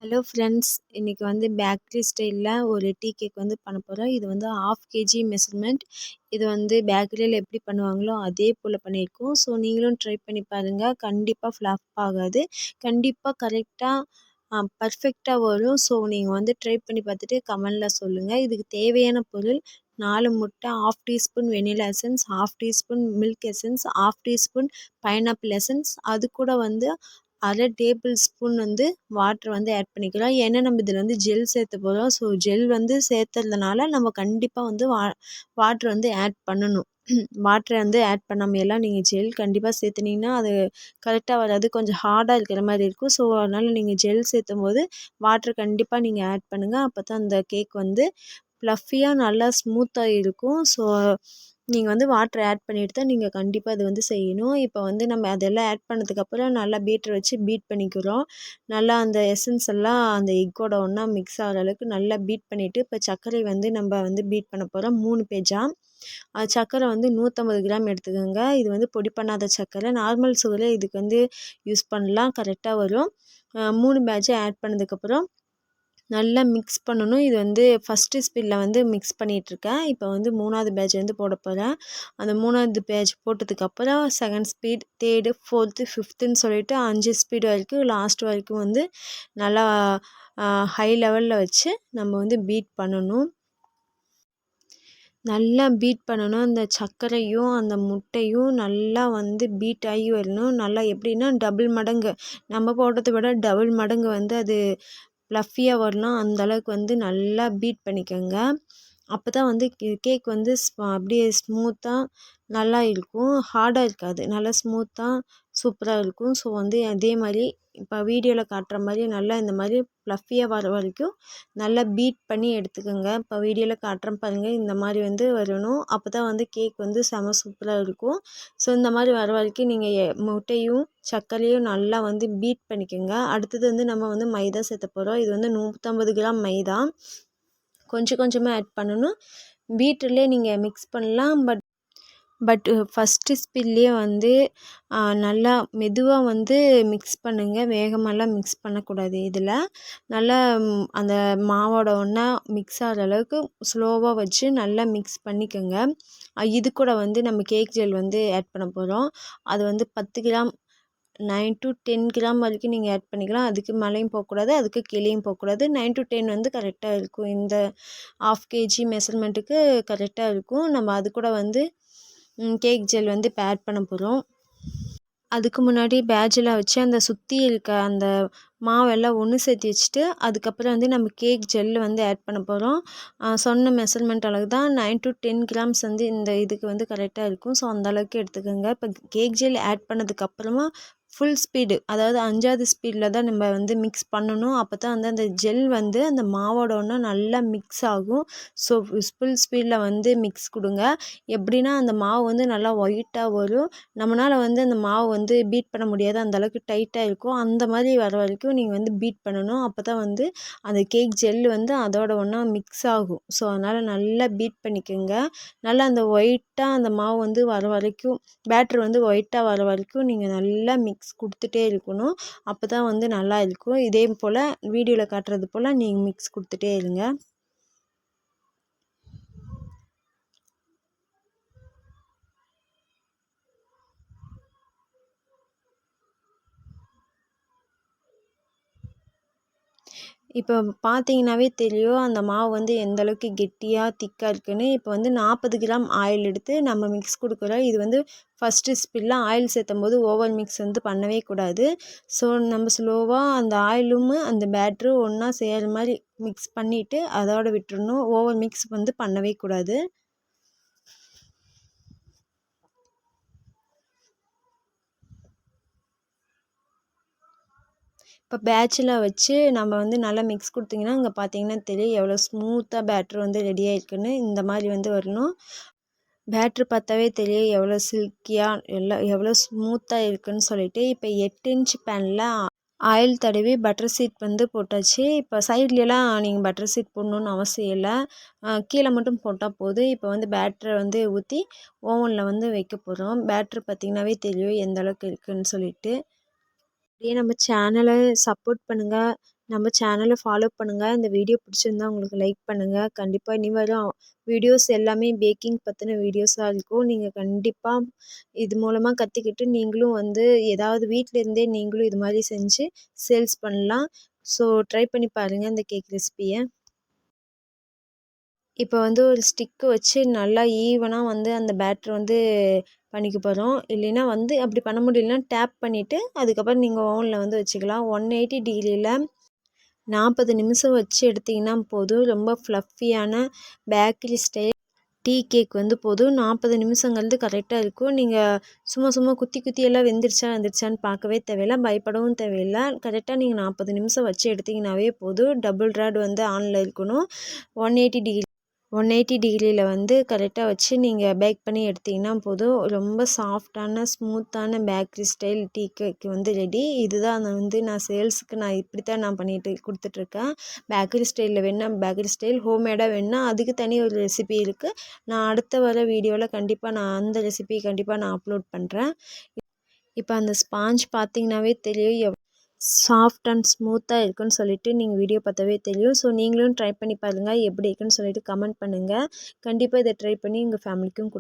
Hello friends, இன்னைக்கு வந்து bakery ஸ்டைலில் ஒரு டீ கேக் வந்து பண்ண போகிறோம். இது வந்து 1/2 கேஜி மெஷர்மெண்ட். இது வந்து பேக்கரியில் எப்படி பண்ணுவாங்களோ அதே போல் பண்ணியிருக்கோம். ஸோ நீங்களும் ட்ரை பண்ணி பாருங்கள். கண்டிப்பாக ஃப்ளாப் ஆகாது. கண்டிப்பாக கரெக்டாக பர்ஃபெக்டாக வரும். ஸோ நீங்கள் வந்து ட்ரை பண்ணி பார்த்துட்டு கமெண்டில் சொல்லுங்கள். இதுக்கு தேவையான பொருள் 4 முட்டை, 1/2 teaspoon vanilla essence, 1/2 teaspoon milk essence, 1/2 teaspoon pineapple essence, அது கூட வந்து 1/2 டேபிள் ஸ்பூன் வந்து வாட்டர் வந்து ஆட் பண்ணிக்கலாம். ஏன்னா நம்ம இதில் வந்து ஜெல் சேர்த்த போகிறோம். ஸோ ஜெல் வந்து சேர்த்துறதுனால நம்ம கண்டிப்பாக வந்து வாட்ரு வந்து ஆட் பண்ணணும். வாட்டரை வந்து ஆட் பண்ணாமல் எல்லாம் நீங்கள் ஜெல் கண்டிப்பாக சேர்த்துனீங்கன்னா அது கரெக்டாக வராது. கொஞ்சம் ஹார்டாக இருக்கிற மாதிரி இருக்கும். ஸோ அதனால் நீங்கள் ஜெல் சேர்த்தும் போது வாட்ரு கண்டிப்பாக நீங்கள் ஆட் பண்ணுங்கள். அப்போ தான் அந்த கேக் வந்து ஃப்ளஃபியாக நல்லா ஸ்மூத்தாக இருக்கும். ஸோ நீங்கள் வந்து வாட்டர் ஆட் பண்ணிட்டு தான் நீங்கள் கண்டிப்பாக இது வந்து செய்யணும். இப்போ வந்து நம்ம அதெல்லாம் ஆட் பண்ணதுக்கப்புறம் நல்லா பீட்டர் வச்சு பீட் பண்ணிக்கிறோம். நல்லா அந்த எசன்ஸ் எல்லாம் அந்த எக்கோட ஒன்றா மிக்ஸ் ஆகிற அளவுக்கு நல்லா பீட் பண்ணிவிட்டு, இப்போ சர்க்கரை வந்து நம்ம வந்து பீட் பண்ண போகிறோம் 3 பேஜா. சர்க்கரை வந்து 150 கிராம் எடுத்துக்கோங்க. இது வந்து பொடி பண்ணாத சர்க்கரை. நார்மல் சுகரே இதுக்கு வந்து யூஸ் பண்ணலாம், கரெக்டாக வரும். 3 பேட்சை ஆட் பண்ணதுக்கப்புறம் நல்லா மிக்ஸ் பண்ணணும். இது வந்து ஃபஸ்ட்டு ஸ்பீடில் வந்து மிக்ஸ் பண்ணிகிட்ருக்கேன். இப்போ வந்து 3வது பேட்ச் வந்து போட போகிறேன். அந்த 3வது பேட்ச் போட்டதுக்கப்புறம் 2nd ஸ்பீட், 3rd, 4th, 5த்துன்னு சொல்லிட்டு 5 ஸ்பீடு வரைக்கும் லாஸ்ட் வரைக்கும் வந்து நல்லா ஹை லெவலில் வச்சு நம்ம வந்து பீட் பண்ணணும். நல்லா பீட் பண்ணணும். அந்த சர்க்கரையும் அந்த முட்டையும் நல்லா வந்து பீட் ஆகி வரணும். நல்லா எப்படின்னா டபுள் மடங்கு, நம்ம போடுறத விட டபுள் மடங்கு வந்து அது ஃப்ளஃபியாக வரணும். அந்தளவுக்கு வந்து நல்லா பீட் பண்ணிக்கோங்க. அப்போ தான் வந்து கேக் வந்து அப்படியே ஸ்மூத்தாக நல்லா இருக்கும். ஹார்டாக இருக்காது, நல்லா ஸ்மூத்தாக சூப்பராக இருக்கும். ஸோ வந்து அதே மாதிரி இப்போ வீடியோவில் காட்டுற மாதிரி நல்லா இந்த மாதிரி ஃப்ளஃபியாக வர வரைக்கும் நல்லா பீட் பண்ணி எடுத்துக்கோங்க. இப்போ வீடியோவில் காட்டுறேன் பாருங்கள், இந்த மாதிரி வந்து வரணும். அப்போ தான் வந்து கேக் வந்து செம சூப்பராக இருக்கும். ஸோ இந்த மாதிரி வர வரைக்கும் நீங்கள் முட்டையும் சர்க்கரையும் நல்லா வந்து பீட் பண்ணிக்கோங்க. அடுத்தது வந்து நம்ம வந்து மைதா சேர்த்த போகிறோம். இது வந்து 150 கிராம் மைதா. கொஞ்சம் கொஞ்சமாக ஆட் பண்ணணும். பீட்டர்லேயே நீங்கள் மிக்ஸ் பண்ணலாம். பட் ஃபஸ்ட்டு ஸ்பீட்லேயே வந்து நல்லா மெதுவாக வந்து மிக்ஸ் பண்ணுங்கள். வேகமாலாம் மிக்ஸ் பண்ணக்கூடாது. இதில் நல்லா அந்த மாவோட ஒன்றா மிக்ஸ் ஆகிற அளவுக்கு ஸ்லோவாக வச்சு நல்லா மிக்ஸ் பண்ணிக்கோங்க. இது கூட வந்து நம்ம கேக் ஜெல் வந்து ஆட் பண்ண போகிறோம். அது வந்து 10 கிராம், 9 to 10 கிராம் வரைக்கும் நீங்கள் ஆட் பண்ணிக்கலாம். அதுக்கு மேலேயும் போகக்கூடாது, அதுக்கு கீழேயும் போகக்கூடாது. 9 to 10 வந்து கரெக்டாக இருக்கும். இந்த 1/2 கேஜி மெஷர்மெண்ட்டுக்கு கரெக்டாக இருக்கும். நம்ம அது கூட வந்து கேக் ஜெல் வந்து இப்போ ஆட் பண்ண போகிறோம். அதுக்கு முன்னாடி பேட்சில் வச்சு அந்த சுற்றி இருக்க அந்த மாவெல்லாம் ஒன்று சேர்த்து வச்சுட்டு அதுக்கப்புறம் வந்து நம்ம கேக் ஜெல் வந்து ஆட் பண்ண போகிறோம். சொன்ன மெஷர்மெண்ட் அளவுக்கு தான் 9 to 10 கிராம்ஸ் வந்து இந்த இதுக்கு வந்து கரெக்டாக இருக்கும். ஸோ அந்தளவுக்கு எடுத்துக்கோங்க. இப்போ கேக் ஜெல் ஆட் பண்ணதுக்கப்புறமா ஃபுல் ஸ்பீடு, அதாவது 5வது ஸ்பீடில் தான் நம்ம வந்து மிக்ஸ் பண்ணணும். அப்போ தான் வந்து அந்த ஜெல் வந்து அந்த மாவோட ஒன்றா நல்லா மிக்ஸ் ஆகும். ஸோ ஃபுல் ஸ்பீடில் வந்து மிக்ஸ் கொடுங்க. எப்படின்னா அந்த மாவு வந்து நல்லா ஒயிட்டாக வரும். நம்மளால் வந்து அந்த மாவு வந்து பீட் பண்ண முடியாது, அந்தளவுக்கு டைட்டாக இருக்கும். அந்த மாதிரி வர வரைக்கும் நீங்கள் வந்து பீட் பண்ணணும். அப்போ தான் வந்து அந்த கேக் ஜெல் வந்து அதோட ஒன்றா மிக்ஸ் ஆகும். ஸோ அதனால் நல்லா பீட் பண்ணிக்கோங்க. நல்லா அந்த ஒயிட்டாக அந்த மாவு வந்து வர வரைக்கும், பேட்ரு வந்து ஒயிட்டாக வர வரைக்கும் நீங்கள் நல்லா மிக்ஸ் கொடுத்துட்டே இருக்கணும். அப்போ தான் வந்து நல்லா இருக்கும். இதே போல் வீடியோவில் காட்டுறது போல் நீங்கள் மிக்ஸ் கொடுத்துட்டே இருங்க. இப்போ பார்த்தீங்கன்னாவே தெரியும் அந்த மாவு வந்து எந்த அளவுக்கு கெட்டியாக திக்காக இருக்குன்னு. இப்போ வந்து 40 கிராம் ஆயில் எடுத்து நம்ம மிக்ஸ் கொடுக்குறோம். இது வந்து ஃபஸ்ட்டு ஸ்பீடில் ஆயில் சேர்த்தும் போது ஓவர் மிக்ஸ் வந்து பண்ணவே கூடாது. ஸோ நம்ம ஸ்லோவாக அந்த ஆயிலும் அந்த பேட்டரும் ஒன்றா சேர்கிற மாதிரி மிக்ஸ் பண்ணிவிட்டு அதோட விட்டுறணும். ஓவர் மிக்ஸ் வந்து பண்ணவே கூடாது. இப்போ பேட்சில் வச்சு நம்ம வந்து நல்லா மிக்ஸ் கொடுத்தீங்கன்னா இங்கே பார்த்தீங்கன்னா தெரியும் எவ்வளோ ஸ்மூத்தாக பேட்ரு வந்து ரெடி ஆகிருக்குன்னு. இந்த மாதிரி வந்து வரணும். பேட்ரு பார்த்தாவே தெரியும் எவ்வளோ சில்கியாக எவ்வளோ ஸ்மூத்தாக இருக்குன்னு சொல்லிட்டு. இப்போ 8 இன்ச் பேனில் ஆயில் தடவி பட்டர் சீட் வந்து போட்டாச்சு. இப்போ சைட்லலாம் நீங்கள் பட்டர் சீட் போடணுன்னு அவசியம் இல்லை, கீழே மட்டும் போட்டால் போதும். இப்போ வந்து பேட்டரை வந்து ஊற்றி ஓவனில் வந்து வைக்க போகிறோம். பேட்ரு பார்த்திங்கனாவே தெரியும் எந்த அளவுக்கு இருக்குதுன்னு சொல்லிட்டு. அப்படியே நம்ம சேனலை சப்போர்ட் பண்ணுங்கள். நம்ம சேனலை ஃபாலோ பண்ணுங்கள். இந்த வீடியோ பிடிச்சிருந்தா உங்களுக்கு லைக் பண்ணுங்கள். கண்டிப்பாக இனி வரும் வீடியோஸ் எல்லாமே பேக்கிங் பற்றின வீடியோஸாக இருக்கும். நீங்கள் கண்டிப்பாக இது மூலமாக கற்றுக்கிட்டு நீங்களும் வந்து ஏதாவது வீட்டில் இருந்தே நீங்களும் இது மாதிரி செஞ்சு சேல்ஸ் பண்ணலாம். ஸோ ட்ரை பண்ணி பாருங்கள் இந்த கேக் ரெசிபியை. இப்போ வந்து ஒரு ஸ்டிக்கு வச்சு நல்லா ஈவனாக வந்து அந்த பேட்டர் வந்து பண்ணிக்க போகிறோம். இல்லைன்னா வந்து அப்படி பண்ண முடியலன்னா டேப் பண்ணிவிட்டு அதுக்கப்புறம் நீங்கள் ஓவனில் வந்து வச்சுக்கலாம். 180 டிகிரியில் 40 நிமிஷம் வச்சு எடுத்திங்கன்னா போதும். ரொம்ப ஃப்ளஃபியான பேக்கரி ஸ்டைல் டீ கேக் வந்து போதும். 40 நிமிஷங்கிறது கரெக்டாக இருக்கும். நீங்கள் சும்மா சும்மா குத்தி குத்தியெல்லாம் வெந்துருச்சான்னு பார்க்கவே தேவையில்லை, பயப்படவும் தேவையில்லை. கரெக்டாக நீங்கள் 40 நிமிஷம் வச்சு எடுத்திங்கனாவே போதும். டபுள் ராட் வந்து ஆனில் இருக்கணும். 180 டிகிரியில் வந்து கரெக்டாக வச்சு நீங்கள் பேக் பண்ணி எடுத்திங்கன்னா போதும். ரொம்ப சாஃப்டான ஸ்மூத்தான பேக்கரி ஸ்டைல் டீ கேக் வந்து ரெடி. இதுதான் நான் சேல்ஸுக்கு இப்படி தான் நான் பண்ணிட்டு கொடுத்துட்ருக்கேன். பேக்கரி ஸ்டைலில் வேணால் பேக்கரி ஸ்டைல், ஹோம்மேடாக வேணால் அதுக்கு தனி ஒரு ரெசிபி இருக்குது. நான் அடுத்த வர வீடியோவில் கண்டிப்பாக நான் அந்த ரெசிபி கண்டிப்பாக நான் அப்லோட் பண்ணுறேன். இப்போ அந்த ஸ்பாஞ்ச் பார்த்திங்கனாவே தெரியும் சாஃப்ட் அண்ட் ஸ்மூத்தாக இருக்குன்னு சொல்லிட்டு நீங்கள் வீடியோ பார்த்தாவே தெரியும். ஸோ நீங்களும் ட்ரை பண்ணி பாருங்கள் எப்படி இருக்குன்னு சொல்லிட்டு கமெண்ட் பண்ணுங்கள். கண்டிப்பாக இதை ட்ரை பண்ணி உங்கள் ஃபேமிலிக்கும்